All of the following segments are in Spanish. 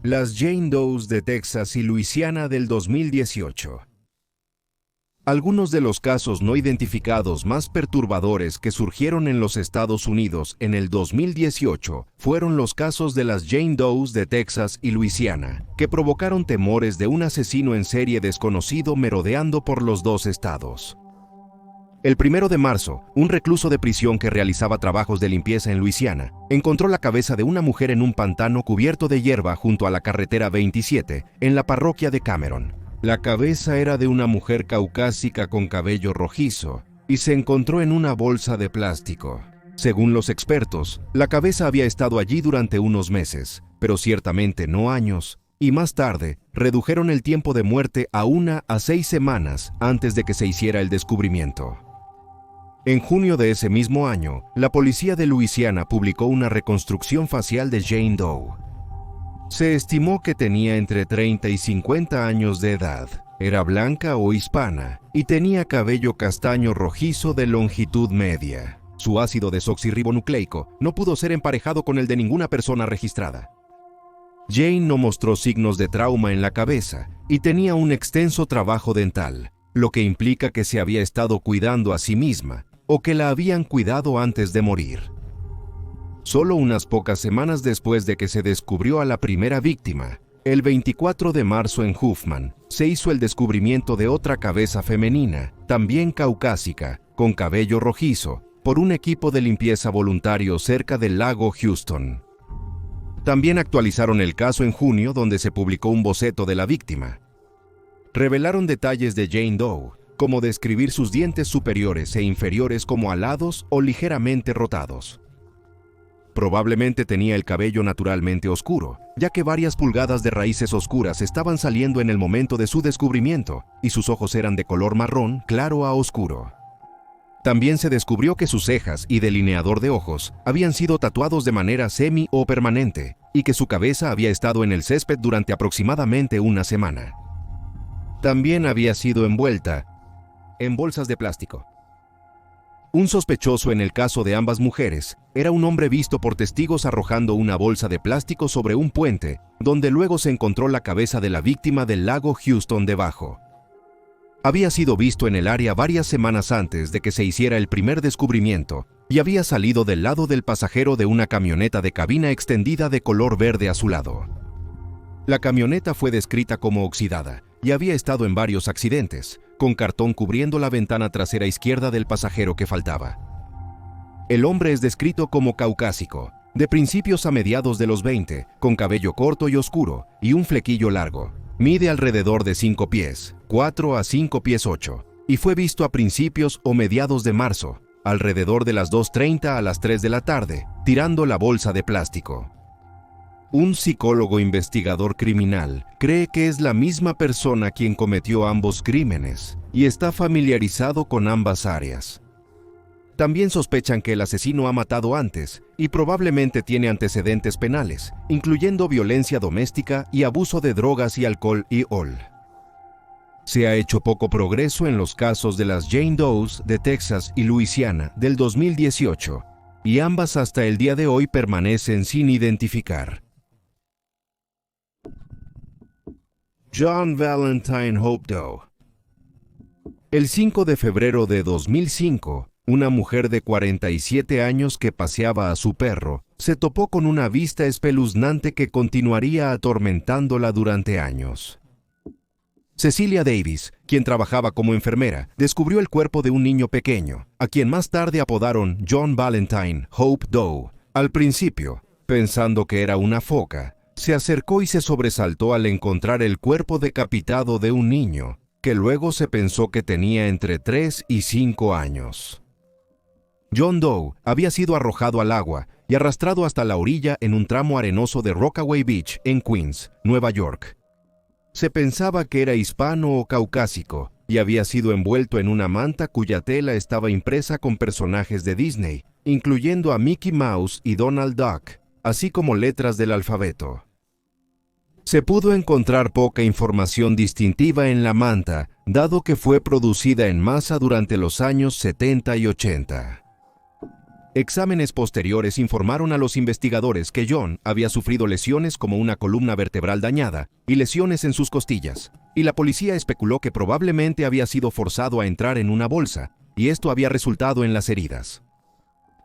Las Jane Does de Texas y Luisiana del 2018. Algunos de los casos no identificados más perturbadores que surgieron en los Estados Unidos en el 2018 fueron los casos de las Jane Does de Texas y Luisiana, que provocaron temores de un asesino en serie desconocido merodeando por los dos estados. El 1 de marzo, un recluso de prisión que realizaba trabajos de limpieza en Luisiana encontró la cabeza de una mujer en un pantano cubierto de hierba junto a la carretera 27 en la parroquia de Cameron. La cabeza era de una mujer caucásica con cabello rojizo y se encontró en una bolsa de plástico. Según los expertos, la cabeza había estado allí durante unos meses, pero ciertamente no años, y más tarde redujeron el tiempo de muerte a 1 a 6 semanas antes de que se hiciera el descubrimiento. En junio de ese mismo año, la policía de Luisiana publicó una reconstrucción facial de Jane Doe. Se estimó que tenía entre 30 y 50 años de edad, era blanca o hispana y tenía cabello castaño rojizo de longitud media. Su ácido desoxirribonucleico no pudo ser emparejado con el de ninguna persona registrada. Jane no mostró signos de trauma en la cabeza y tenía un extenso trabajo dental, lo que implica que se había estado cuidando a sí misma o que la habían cuidado antes de morir. Solo unas pocas semanas después de que se descubrió a la primera víctima, el 24 de marzo en Huffman, se hizo el descubrimiento de otra cabeza femenina, también caucásica, con cabello rojizo, por un equipo de limpieza voluntario cerca del lago Houston. También actualizaron el caso en junio, donde se publicó un boceto de la víctima. Revelaron detalles de Jane Doe, como describir sus dientes superiores e inferiores como alados o ligeramente rotados. Probablemente tenía el cabello naturalmente oscuro, ya que varias pulgadas de raíces oscuras estaban saliendo en el momento de su descubrimiento, y sus ojos eran de color marrón claro a oscuro. También se descubrió que sus cejas y delineador de ojos habían sido tatuados de manera semi o permanente, y que su cabeza había estado en el césped durante aproximadamente una semana. También había sido envuelta en bolsas de plástico. Un sospechoso en el caso de ambas mujeres era un hombre visto por testigos arrojando una bolsa de plástico sobre un puente, donde luego se encontró la cabeza de la víctima del lago Houston debajo. Había sido visto en el área varias semanas antes de que se hiciera el primer descubrimiento y había salido del lado del pasajero de una camioneta de cabina extendida de color verde azulado. La camioneta fue descrita como oxidada y había estado en varios accidentes, con cartón cubriendo la ventana trasera izquierda del pasajero que faltaba. El hombre es descrito como caucásico, de principios a mediados de los 20, con cabello corto y oscuro y un flequillo largo. Mide alrededor de 5 pies, 4 a 5 pies 8, y fue visto a principios o mediados de marzo, alrededor de las 2:30 a las 3 de la tarde, tirando la bolsa de plástico. Un psicólogo investigador criminal cree que es la misma persona quien cometió ambos crímenes y está familiarizado con ambas áreas. También sospechan que el asesino ha matado antes y probablemente tiene antecedentes penales, incluyendo violencia doméstica y abuso de drogas y alcohol y ol. Se ha hecho poco progreso en los casos de las Jane Does de Texas y Luisiana del 2018, y ambas hasta el día de hoy permanecen sin identificar. John Valentine Hope Doe. El 5 de febrero de 2005, una mujer de 47 años que paseaba a su perro se topó con una vista espeluznante que continuaría atormentándola durante años. Cecilia Davis, quien trabajaba como enfermera, descubrió el cuerpo de un niño pequeño, a quien más tarde apodaron John Valentine Hope Doe. Al principio, pensando que era una foca, se acercó y se sobresaltó al encontrar el cuerpo decapitado de un niño, que luego se pensó que tenía entre 3 y 5 años. John Doe había sido arrojado al agua y arrastrado hasta la orilla en un tramo arenoso de Rockaway Beach, en Queens, Nueva York. Se pensaba que era hispano o caucásico y había sido envuelto en una manta cuya tela estaba impresa con personajes de Disney, incluyendo a Mickey Mouse y Donald Duck, así como letras del alfabeto. Se pudo encontrar poca información distintiva en la manta, dado que fue producida en masa durante los años 70 y 80. Exámenes posteriores informaron a los investigadores que John había sufrido lesiones como una columna vertebral dañada y lesiones en sus costillas, y la policía especuló que probablemente había sido forzado a entrar en una bolsa, y esto había resultado en las heridas.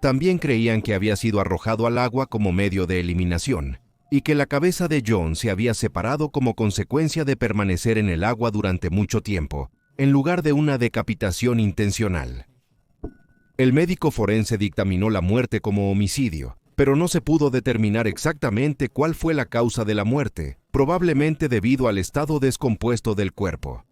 También creían que había sido arrojado al agua como medio de eliminación, y que la cabeza de John se había separado como consecuencia de permanecer en el agua durante mucho tiempo, en lugar de una decapitación intencional. El médico forense dictaminó la muerte como homicidio, pero no se pudo determinar exactamente cuál fue la causa de la muerte, probablemente debido al estado descompuesto del cuerpo.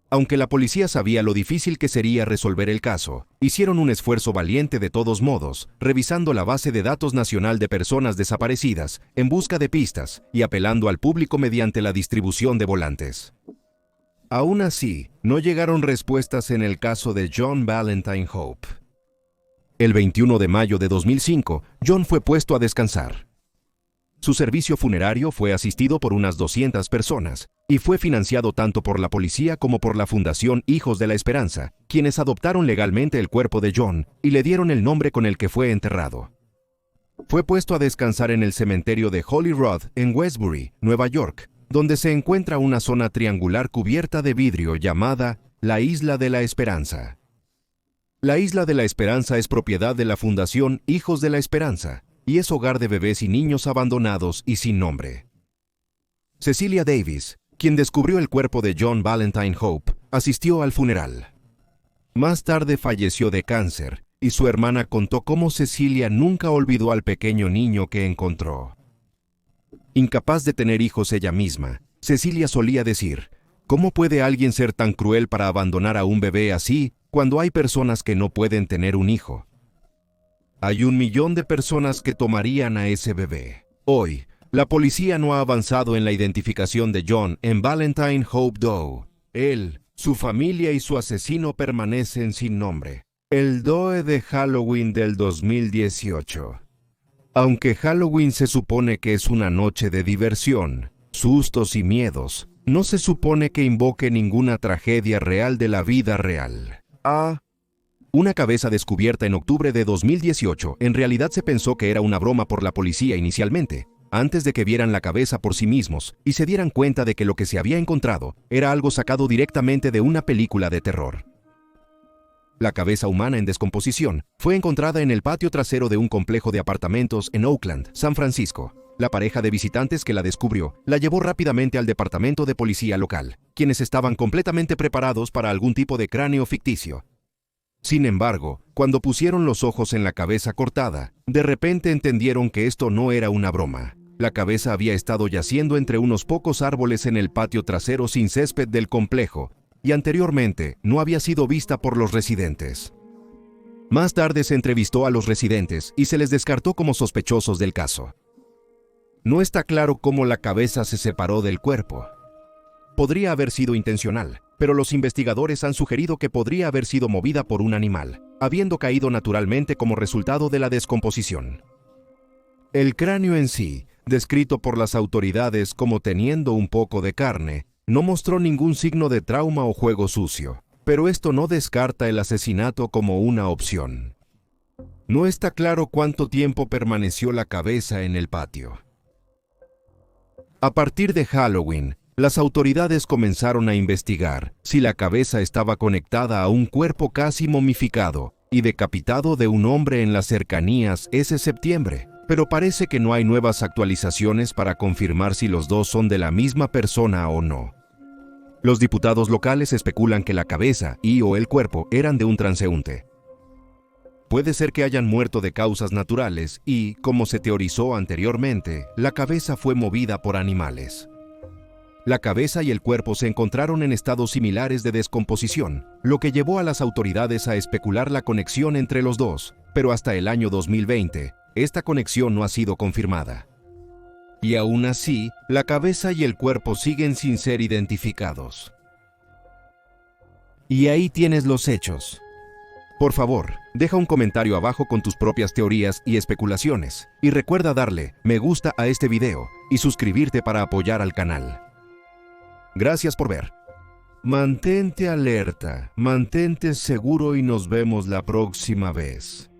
Aunque la policía sabía lo difícil que sería resolver el caso, hicieron un esfuerzo valiente de todos modos, revisando la base de datos nacional de personas desaparecidas en busca de pistas y apelando al público mediante la distribución de volantes. Aún así, no llegaron respuestas en el caso de John Valentine Hope. El 21 de mayo de 2005, John fue puesto a descansar. Su servicio funerario fue asistido por unas 200 personas y fue financiado tanto por la policía como por la Fundación Hijos de la Esperanza, quienes adoptaron legalmente el cuerpo de John y le dieron el nombre con el que fue enterrado. Fue puesto a descansar en el cementerio de Holy Rood en Westbury, Nueva York, donde se encuentra una zona triangular cubierta de vidrio llamada la Isla de la Esperanza. La Isla de la Esperanza es propiedad de la Fundación Hijos de la Esperanza y es hogar de bebés y niños abandonados y sin nombre. Cecilia Davis, quien descubrió el cuerpo de John Valentine Hope, asistió al funeral. Más tarde falleció de cáncer y su hermana contó cómo Cecilia nunca olvidó al pequeño niño que encontró. Incapaz de tener hijos ella misma, Cecilia solía decir, ¿cómo puede alguien ser tan cruel para abandonar a un bebé así cuando hay personas que no pueden tener un hijo? Hay 1 millón de personas que tomarían a ese bebé. Hoy, la policía no ha avanzado en la identificación de John en Valentine Hope Doe. Él, su familia y su asesino permanecen sin nombre. El Doe de Halloween del 2018. Aunque Halloween se supone que es una noche de diversión, sustos y miedos, no se supone que invoque ninguna tragedia real de la vida real. Una cabeza descubierta en octubre de 2018 en realidad se pensó que era una broma por la policía inicialmente, antes de que vieran la cabeza por sí mismos y se dieran cuenta de que lo que se había encontrado era algo sacado directamente de una película de terror. La cabeza humana en descomposición fue encontrada en el patio trasero de un complejo de apartamentos en Oakland, San Francisco. La pareja de visitantes que la descubrió la llevó rápidamente al departamento de policía local, quienes estaban completamente preparados para algún tipo de cráneo ficticio. Sin embargo, cuando pusieron los ojos en la cabeza cortada, de repente entendieron que esto no era una broma. La cabeza había estado yaciendo entre unos pocos árboles en el patio trasero sin césped del complejo, y anteriormente no había sido vista por los residentes. Más tarde se entrevistó a los residentes y se les descartó como sospechosos del caso. No está claro cómo la cabeza se separó del cuerpo. Podría haber sido intencional, pero los investigadores han sugerido que podría haber sido movida por un animal, habiendo caído naturalmente como resultado de la descomposición. El cráneo en sí, descrito por las autoridades como teniendo un poco de carne, no mostró ningún signo de trauma o juego sucio, pero esto no descarta el asesinato como una opción. No está claro cuánto tiempo permaneció la cabeza en el patio. A partir de Halloween, las autoridades comenzaron a investigar si la cabeza estaba conectada a un cuerpo casi momificado y decapitado de un hombre en las cercanías ese septiembre, pero parece que no hay nuevas actualizaciones para confirmar si los dos son de la misma persona o no. Los diputados locales especulan que la cabeza o el cuerpo eran de un transeúnte. Puede ser que hayan muerto de causas naturales y, como se teorizó anteriormente, la cabeza fue movida por animales. La cabeza y el cuerpo se encontraron en estados similares de descomposición, lo que llevó a las autoridades a especular la conexión entre los dos, pero hasta el año 2020, esta conexión no ha sido confirmada. Y aún así, la cabeza y el cuerpo siguen sin ser identificados. Y ahí tienes los hechos. Por favor, deja un comentario abajo con tus propias teorías y especulaciones, y recuerda darle me gusta a este video y suscribirte para apoyar al canal. Gracias por ver. Mantente alerta, mantente seguro y nos vemos la próxima vez.